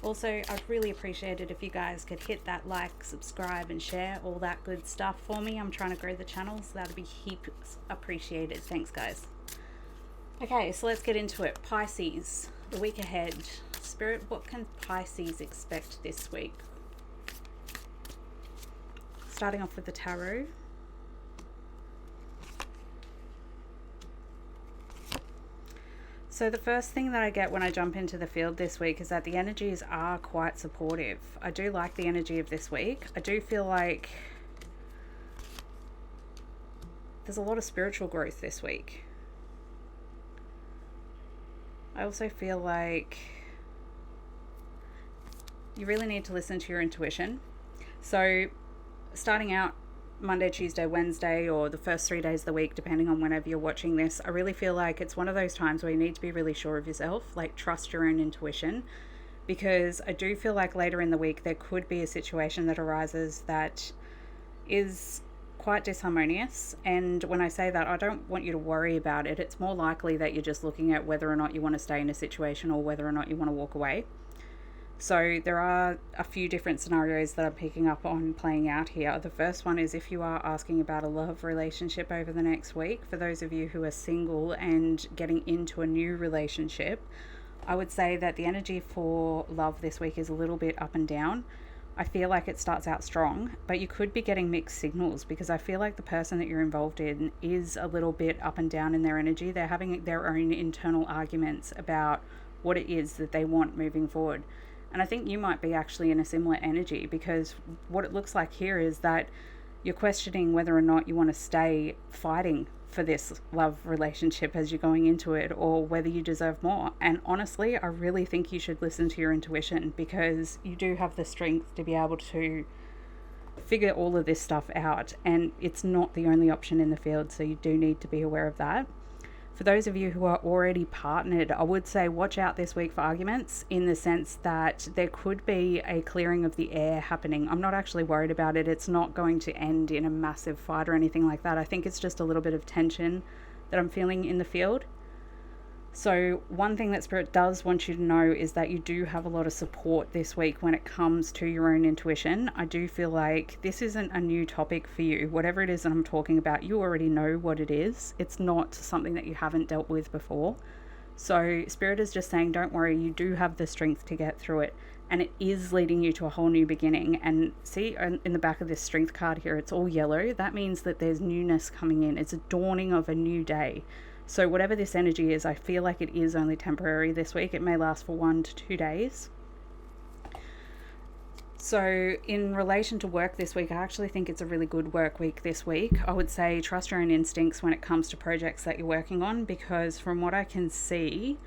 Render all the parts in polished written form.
Also, I'd really appreciate it if you guys could hit that like, subscribe and share, all that good stuff for me. I'm trying to grow the channel, so that'd be heaps appreciated. Thanks, guys. Okay, so let's get into it. Pisces, the week ahead. Spirit, what can Pisces expect this week? Starting off with the tarot. So the first thing that I get when I jump into the field this week is that the energies are quite supportive. I do like the energy of this week. I do feel like there's a lot of spiritual growth this week. I also feel like you really need to listen to your intuition. So starting out Monday, Tuesday, Wednesday, or the first 3 days of the week, depending on whenever you're watching this, I really feel like it's one of those times where you need to be really sure of yourself, like trust your own intuition, because I do feel like later in the week there could be a situation that arises that is quite disharmonious. And when I say that, I don't want you to worry about it. It's more likely that you're just looking at whether or not you want to stay in a situation or whether or not you want to walk away. So there are a few different scenarios that I'm picking up on playing out here. The first one is if you are asking about a love relationship over the next week. For those of you who are single and getting into a new relationship, I would say that the energy for love this week is a little bit up and down. I feel like it starts out strong, but you could be getting mixed signals, because I feel like the person that you're involved in is a little bit up and down in their energy. They're having their own internal arguments about what it is that they want moving forward. And I think you might be actually in a similar energy, because what it looks like here is that you're questioning whether or not you want to stay fighting for this love relationship as you're going into it, or whether you deserve more. And honestly, I really think you should listen to your intuition, because you do have the strength to be able to figure all of this stuff out. And it's not the only option in the field, so you do need to be aware of that. For those of you who are already partnered, I would say watch out this week for arguments, in the sense that there could be a clearing of the air happening. I'm not actually worried about it. It's not going to end in a massive fight or anything like that. I think it's just a little bit of tension that I'm feeling in the field. So one thing that Spirit does want you to know is that you do have a lot of support this week when it comes to your own intuition. I do feel like this isn't a new topic for you. Whatever it is that I'm talking about, you already know what it is. It's not something that you haven't dealt with before. So Spirit is just saying, don't worry, you do have the strength to get through it. And it is leading you to a whole new beginning. And see, in the back of this strength card here, it's all yellow. That means that there's newness coming in. It's a dawning of a new day. So whatever this energy is, I feel like it is only temporary this week. It may last for 1 to 2 days. So in relation to work this week, I actually think it's a really good work week this week. I would say trust your own instincts when it comes to projects that you're working on, because from what I can see,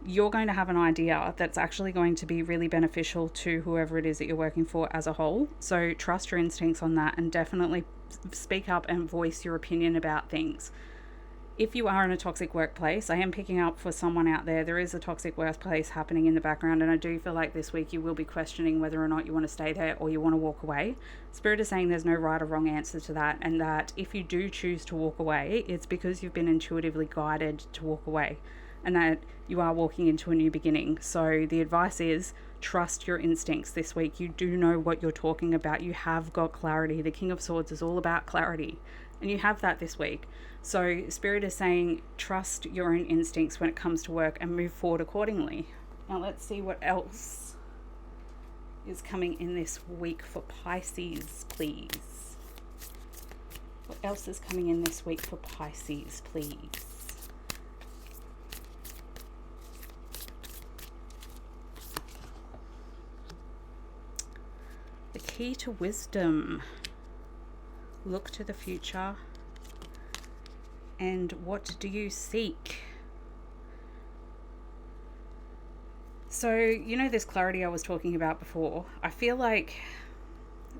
you're going to have an idea that's actually going to be really beneficial to whoever it is that you're working for as a whole. So trust your instincts on that, and definitely speak up and voice your opinion about things. If you are in a toxic workplace, I am picking up for someone out there, there is a toxic workplace happening in the background, and I do feel like this week you will be questioning whether or not you want to stay there or you want to walk away. Spirit is saying there's no right or wrong answer to that, and that if you do choose to walk away, it's because you've been intuitively guided to walk away, and that you are walking into a new beginning. So the advice is trust your instincts this week. You do know what you're talking about. You have got clarity. The King of Swords is all about clarity, and you have that this week. So Spirit is saying trust your own instincts when it comes to work and move forward accordingly. Now let's see what else is coming in this week for Pisces, please. What else is coming in this week for Pisces, please? The key to wisdom. Look to the future. And what do you seek? So, you know, this clarity I was talking about before, I feel like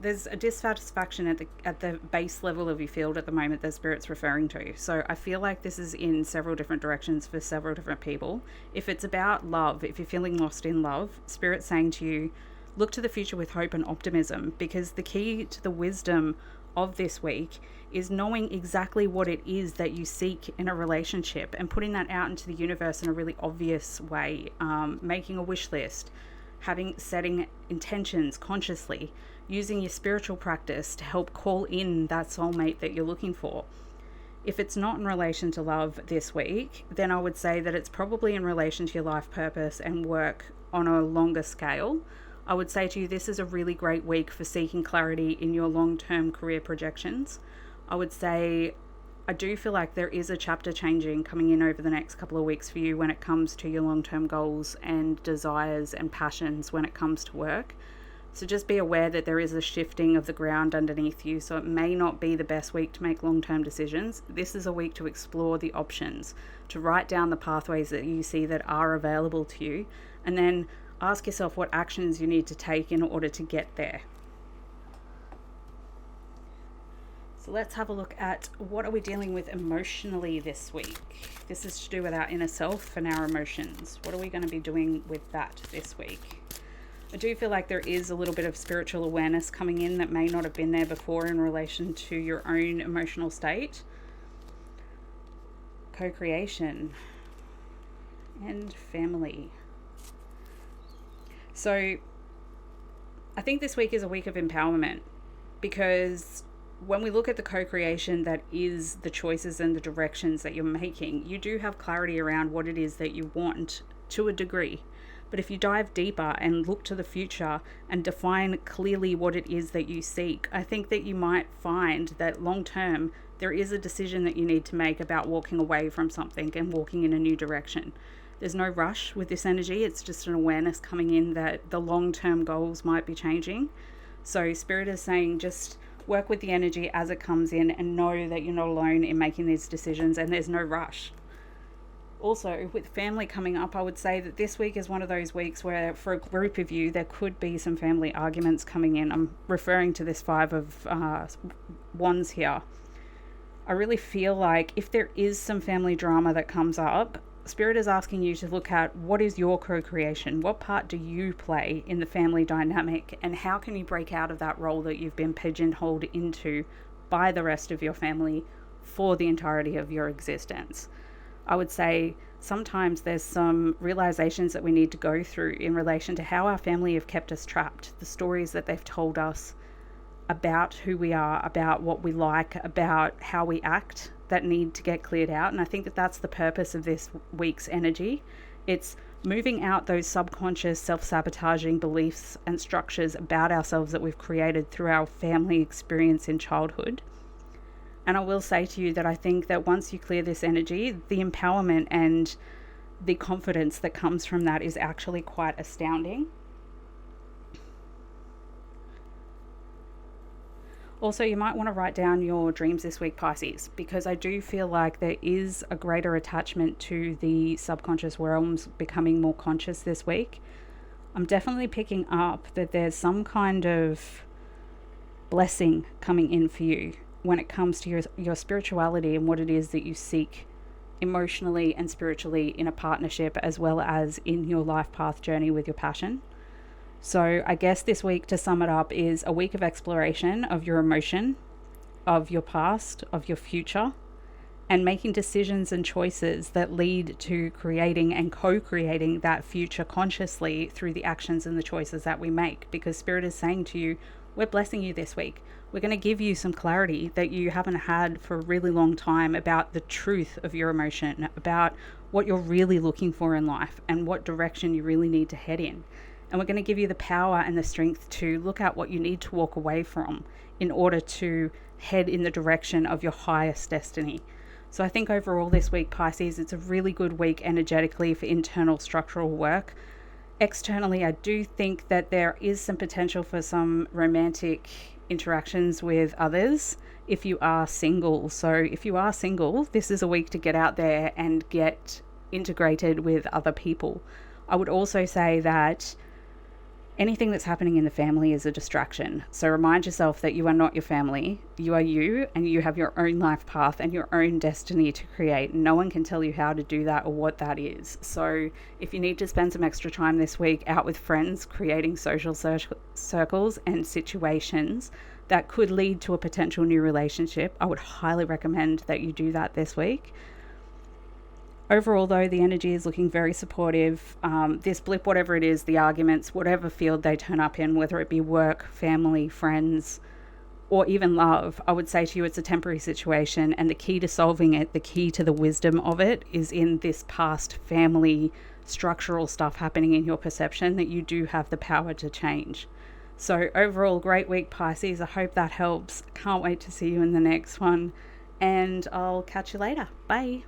there's a dissatisfaction at the base level of your field at the moment that Spirit's referring to. So I feel like this is in several different directions for several different people. If it's about love, if you're feeling lost in love, Spirit's saying to you, look to the future with hope and optimism, because the key to the wisdom of this week is knowing exactly what it is that you seek in a relationship and putting that out into the universe in a really obvious way, making a wish list, setting intentions consciously, using your spiritual practice to help call in that soulmate that you're looking for. If it's not in relation to love this week, then I would say that it's probably in relation to your life purpose and work on a longer scale. I would say to you, this is a really great week for seeking clarity in your long-term career projections. I would say I do feel like there is a chapter changing coming in over the next couple of weeks for you when it comes to your long-term goals and desires and passions when it comes to work. So just be aware that there is a shifting of the ground underneath you. So it may not be the best week to make long-term decisions. This is a week to explore the options, to write down the pathways that you see that are available to you, and then ask yourself what actions you need to take in order to get there. So let's have a look at what are we dealing with emotionally this week. This is to do with our inner self and our emotions. What are we going to be doing with that this week? I do feel like there is a little bit of spiritual awareness coming in that may not have been there before in relation to your own emotional state. Co-creation and family. So I think this week is a week of empowerment, because when we look at the co-creation that is the choices and the directions that you're making, you do have clarity around what it is that you want to a degree. But if you dive deeper and look to the future and define clearly what it is that you seek, I think that you might find that long term, there is a decision that you need to make about walking away from something and walking in a new direction. There's no rush with this energy. It's just an awareness coming in that the long-term goals might be changing. So Spirit is saying just work with the energy as it comes in and know that you're not alone in making these decisions and there's no rush. Also, with family coming up, I would say that this week is one of those weeks where for a group of you, there could be some family arguments coming in. I'm referring to this 5 of Wands here. I really feel like if there is some family drama that comes up, Spirit is asking you to look at what is your co-creation? What part do you play in the family dynamic? And how can you break out of that role that you've been pigeonholed into by the rest of your family for the entirety of your existence? I would say sometimes there's some realizations that we need to go through in relation to how our family have kept us trapped, the stories that they've told us about who we are, about what we like, about how we act, that need to get cleared out. And I think that that's the purpose of this week's energy. It's moving out those subconscious self-sabotaging beliefs and structures about ourselves that we've created through our family experience in childhood. And I will say to you that I think that once you clear this energy, the empowerment and the confidence that comes from that is actually quite astounding. Also, you might want to write down your dreams this week, Pisces, because I do feel like there is a greater attachment to the subconscious realms becoming more conscious this week. I'm definitely picking up that there's some kind of blessing coming in for you when it comes to your spirituality and what it is that you seek emotionally and spiritually in a partnership, as well as in your life path journey with your passion. So I guess this week, to sum it up, is a week of exploration of your emotion, of your past, of your future, and making decisions and choices that lead to creating and co-creating that future consciously through the actions and the choices that we make. Because Spirit is saying to you, we're blessing you this week. We're going to give you some clarity that you haven't had for a really long time about the truth of your emotion, about what you're really looking for in life and what direction you really need to head in. And we're going to give you the power and the strength to look at what you need to walk away from in order to head in the direction of your highest destiny. So I think overall this week, Pisces, it's a really good week energetically for internal structural work. Externally, I do think that there is some potential for some romantic interactions with others if you are single. So if you are single, this is a week to get out there and get integrated with other people. I would also say that anything that's happening in the family is a distraction. So remind yourself that you are not your family. You are you, and you have your own life path and your own destiny to create. No one can tell you how to do that or what that is. So if you need to spend some extra time this week out with friends, creating social circles and situations that could lead to a potential new relationship, I would highly recommend that you do that this week. Overall, though, the energy is looking very supportive. This blip, whatever it is, the arguments, whatever field they turn up in, whether it be work, family, friends, or even love, I would say to you it's a temporary situation, and the key to solving it, the key to the wisdom of it, is in this past family structural stuff happening in your perception that you do have the power to change. So overall, great week, Pisces. I hope that helps. Can't wait to see you in the next one, and I'll catch you later. Bye.